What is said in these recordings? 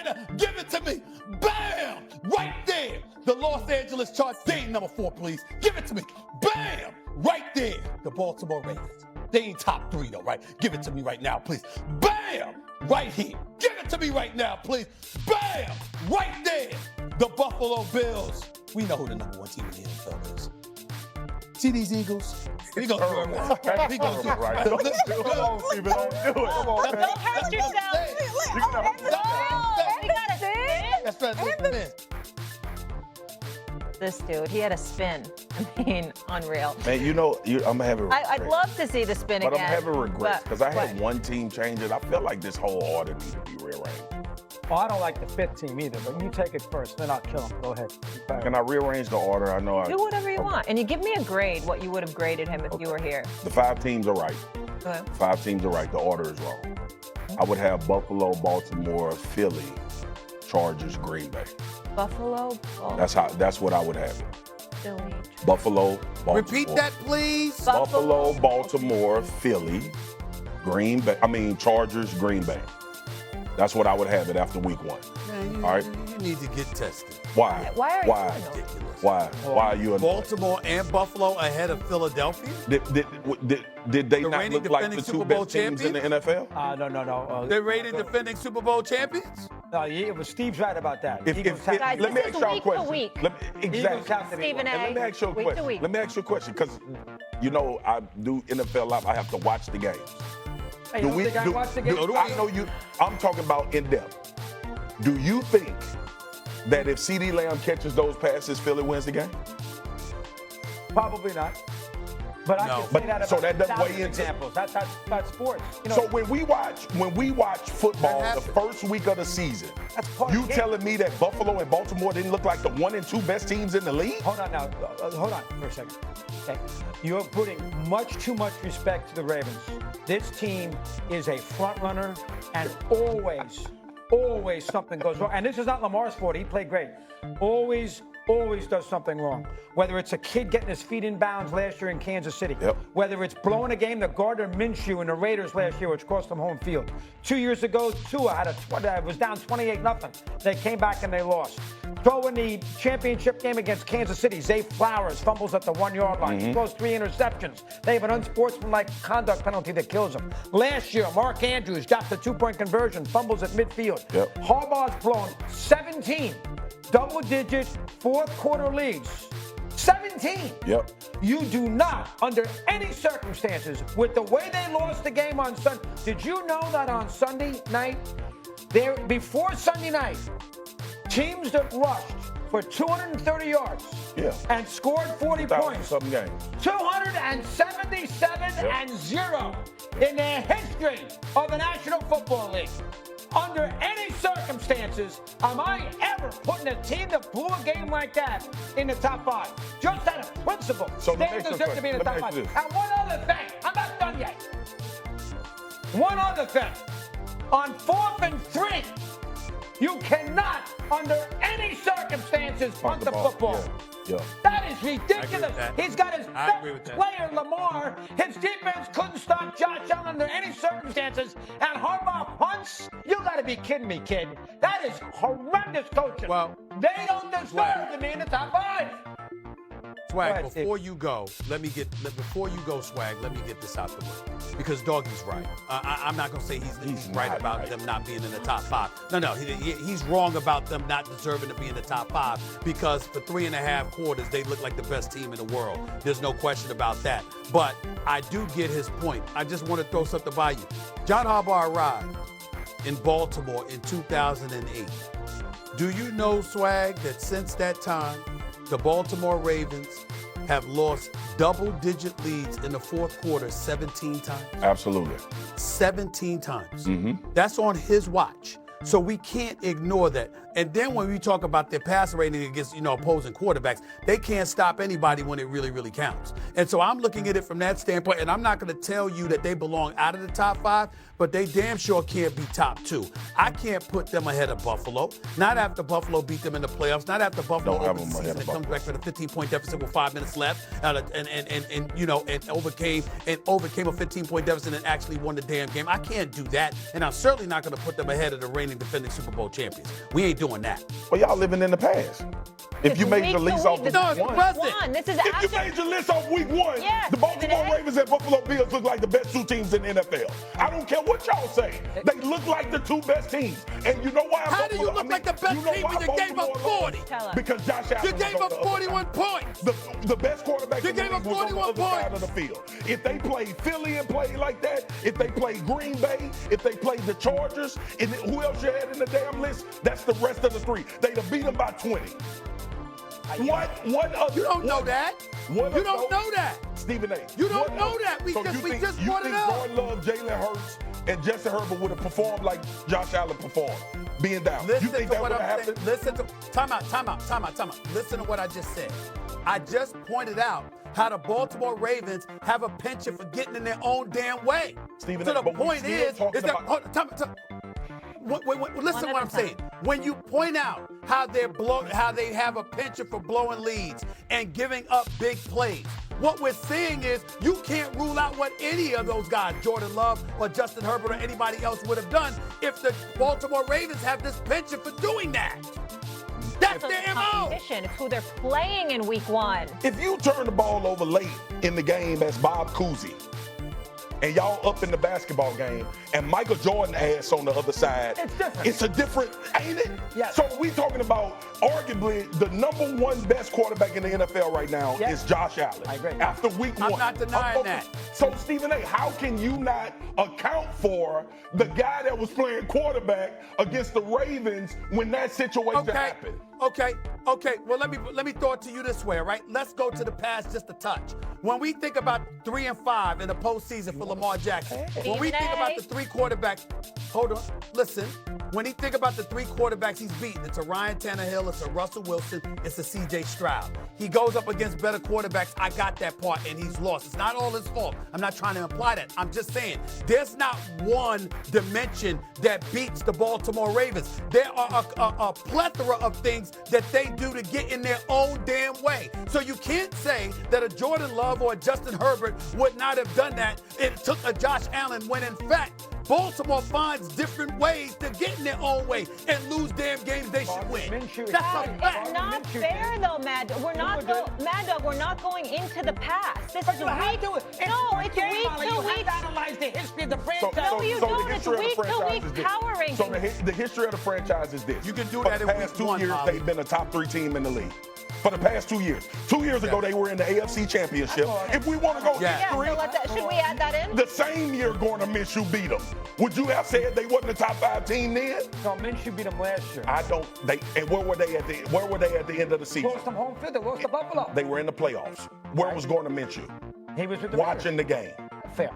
now. Give it to me. Bam! Right there. The Los Angeles Chargers. They ain't number 4, please. Give it to me. Bam! Right there. The Baltimore Ravens. They ain't top 3, though, right? Give it to me right now, please. Bam! Right here. Give it to me right now, please. Bam! Right there. The Buffalo Bills. We know who the number 1 team in the NFL is. See these Eagles? We gonna do it right. We gonna do it right. Come on, Steven, don't do it. Come on, man. Don't hurt yourself. That's better. This dude, he had a spin. I mean, unreal. Man, you know, I'm having regrets. I'd love to see the spin but again. I'm having regrets because I had but- one team change it. I feel like this whole order needs to be rearranged. Well, I don't like the 5th team either, but you take it first, then I'll kill him. Go ahead. Can I rearrange the order? I know I Do whatever you want. And you give me a grade, what you would have graded him if you were here. The 5 teams are right. Okay. 5 teams are right. The order is wrong. I would have Buffalo, Baltimore, Philly, Chargers, Green Bay. Buffalo, That's what I would have it. Philly. Buffalo, Baltimore. Repeat that, please. Buffalo, Baltimore, Philly, Green Bay. Chargers, Green Bay. That's what I would have it after week 1. Man, All right. You need to get tested. Why? Why are you doing Ridiculous. Why are you in Baltimore and Buffalo ahead of Philadelphia? Did they The not reigning look like the defending 2 Super Bowl best teams in the NFL? No. They're rated defending Super Bowl champions? No, it was Steve's right about that. Let me ask y'all a question. week to week. Exactly. Stephen A. Let me ask you a Week to question. week. Let me ask you a question because, you know, I do NFL Live. I have to watch the games. Hey, you don't think I watched the game? I know you. I'm talking about in depth. Do you think that if CeeDee Lamb catches those passes, Philly wins the game? Probably not. But I can say that about so that doesn't 1,000 weigh into examples. That's sports. You know, So when we watch football the first week of the season, That's part of you the game. telling me that Buffalo and Baltimore didn't look like the 1 and 2 best teams in the league? hold on now. Hold on for a second. Okay. You're putting much too much respect to the Ravens. This team is a front runner, and always something goes wrong. And this is not Lamar's fault. He played great. Always does something wrong. Whether it's a kid getting his feet in bounds last year in Kansas City, whether it's blowing a game to Gardner Minshew in the Raiders last year, which cost them home field. 2 years ago, Tua was down 28-0. They came back and they lost. Throw in the championship game against Kansas City, Zay Flowers fumbles at the 1-yard line. He throws 3 interceptions. They have an unsportsmanlike conduct penalty that kills him. Last year, Mark Andrews got the 2-point conversion, fumbles at midfield. Harbaugh's blown 17 double-digit fourth-quarter leads. 17. You do not, under any circumstances, with the way they lost the game on Sunday. Did you know that on Sunday night, before Sunday night, teams that rushed for 230 yards and scored 40 points, 277-0 in the history of the National Football League. Under any circumstances, am I ever putting a team that blew a game like that in the top 5? Just out of principle. So they deserve to be in the top 5. And one other thing, I'm not done yet. One other thing. On 4th and 3, you cannot, under any circumstances, punt the football. That is ridiculous. He's got his best player, Lamar. His defense couldn't stop Josh Allen under any circumstances. And Harbaugh punts? You got to be kidding me, kid. That is horrendous coaching. Well, they don't deserve to be in the top 5. Swag, before you go, Swag, let me get this out the way. Because Doggy's right. I'm not going to say he's right about them not being in the top 5. No, he's wrong about them not deserving to be in the top 5 because for 3.5 quarters, they look like the best team in the world. There's no question about that. But I do get his point. I just want to throw something by you. John Harbaugh arrived in Baltimore in 2008. Do you know, Swag, that since that time, the Baltimore Ravens have lost double-digit leads in the fourth quarter 17 times? Absolutely. 17 times. That's on his watch. So we can't ignore that. And then when we talk about their passer rating against, opposing quarterbacks, they can't stop anybody when it really, really counts. And so I'm looking at it from that standpoint, and I'm not going to tell you that they belong out of the top 5, but they damn sure can't be top 2. I can't put them ahead of Buffalo. Not after Buffalo beat them in the playoffs. Not after Buffalo over the season and comes back with a 15-point deficit with 5 minutes left, and overcame a 15-point deficit and actually won the damn game. I can't do that, and I'm certainly not going to put them ahead of the reigning defending Super Bowl champions. We ain't doing that. Well, y'all living in the past. If you made the list off week one. This is if you made your list off week 1, yes, the Baltimore Ravens and Buffalo Bills look like the best 2 teams in the NFL. I don't care what y'all say. They look like the 2 best teams. And you know why? How do you look like the best team when you gave up 40? Because Josh Allen. You gave up 41 points. The best quarterback in the league was on the other side of the field. If they played Philly and played like that, if they played Green Bay, if they played the Chargers, and who else you had in the damn list? That's the rest of the 3. They'd have beat them by 20. What other? You don't know that. You don't know that. Stephen A. You don't know that. We just brought it up. Jordan Love, Jalen Hurts, and Justin Herbert would have performed like Josh Allen performed, being down. Listen you think to that what would have I'm happened? saying. Listen to time out. Listen to what I just said. I just pointed out how the Baltimore Ravens have a penchant for getting in their own damn way. Stephen so A. the point is that listen to what I'm saying. When you point out how they have a penchant for blowing leads and giving up big plays, what we're saying is you can't rule out what any of those guys, Jordan Love or Justin Herbert or anybody else, would have done if the Baltimore Ravens have this penchant for doing that. That's their MO. It's who they're playing in week 1. If you turn the ball over late in the game as Bob Cousy, and y'all up in the basketball game, and Michael Jordan ass on the other side. It's different. It's a different, ain't it? Yes. So we talking about arguably the number 1 best quarterback in the NFL right now is Josh Allen. I agree. After week 1. I'm not denying that. So Stephen A., how can you not account for the guy that was playing quarterback against the Ravens when that situation happened? Okay. Well, let me throw it to you this way, all right? Let's go to the past just a touch. When we think about 3 and 5 in the postseason for Lamar Jackson, when we think about the 3 quarterbacks, hold on, listen. When he think about the 3 quarterbacks he's beaten, it's a Ryan Tannehill, it's a Russell Wilson, it's a C.J. Stroud. He goes up against better quarterbacks. I got that part, and he's lost. It's not all his fault. I'm not trying to imply that. I'm just saying there's not one dimension that beats the Baltimore Ravens. There are a plethora of things that they do to get in their own damn way. So you can't say that a Jordan Love or a Justin Herbert would not have done that. It took a Josh Allen when, in fact, Baltimore finds different ways to get in their own way and lose damn games they should win. That's a fact. It's not fair, though, Mad Dog. We're not going into the past. This is week. No, it's week to week. You have to analyze the history of the franchise. No, you don't. It's week to week power rankings. So the history of the franchise is this. You can do For that the in past week 2 1, years, Molly. they've been a top 3 team in the league. For the past 2 years. 2 years ago, they were in the AFC Championship. If we want to go history, Should we add that in? the same year Gardner Minshew beat them. Would you have said they wasn't a top 5 team then? No, Minshew beat them last year. I don't. And where were they at the end of the season? Lost them home field. They lost to Buffalo. They were in the playoffs. Where was Gardner Minshew? He was with the Watching the game. Fair.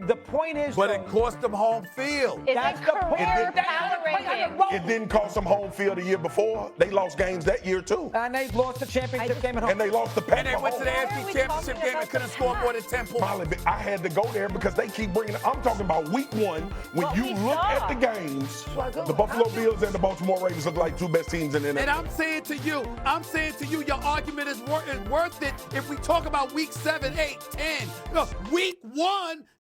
The point is, But it cost them home field. It's That's a the point. career power ranking. It didn't cost them home field the year before. They lost games that year too. and they lost the championship game at home. And they lost the Pack And they went to the Why are AFC we Championship talking game and about couldn't the score more than past? 10 points. Molly, I had to go there because they keep bringing it. I'm talking about week 1. When What you we look saw. at the games, the Buffalo Bills and the Baltimore Ravens look like 2 best teams in the NFL. And I'm saying to you, your argument is worth it if we talk about week 7, 8, 10. No, week 1,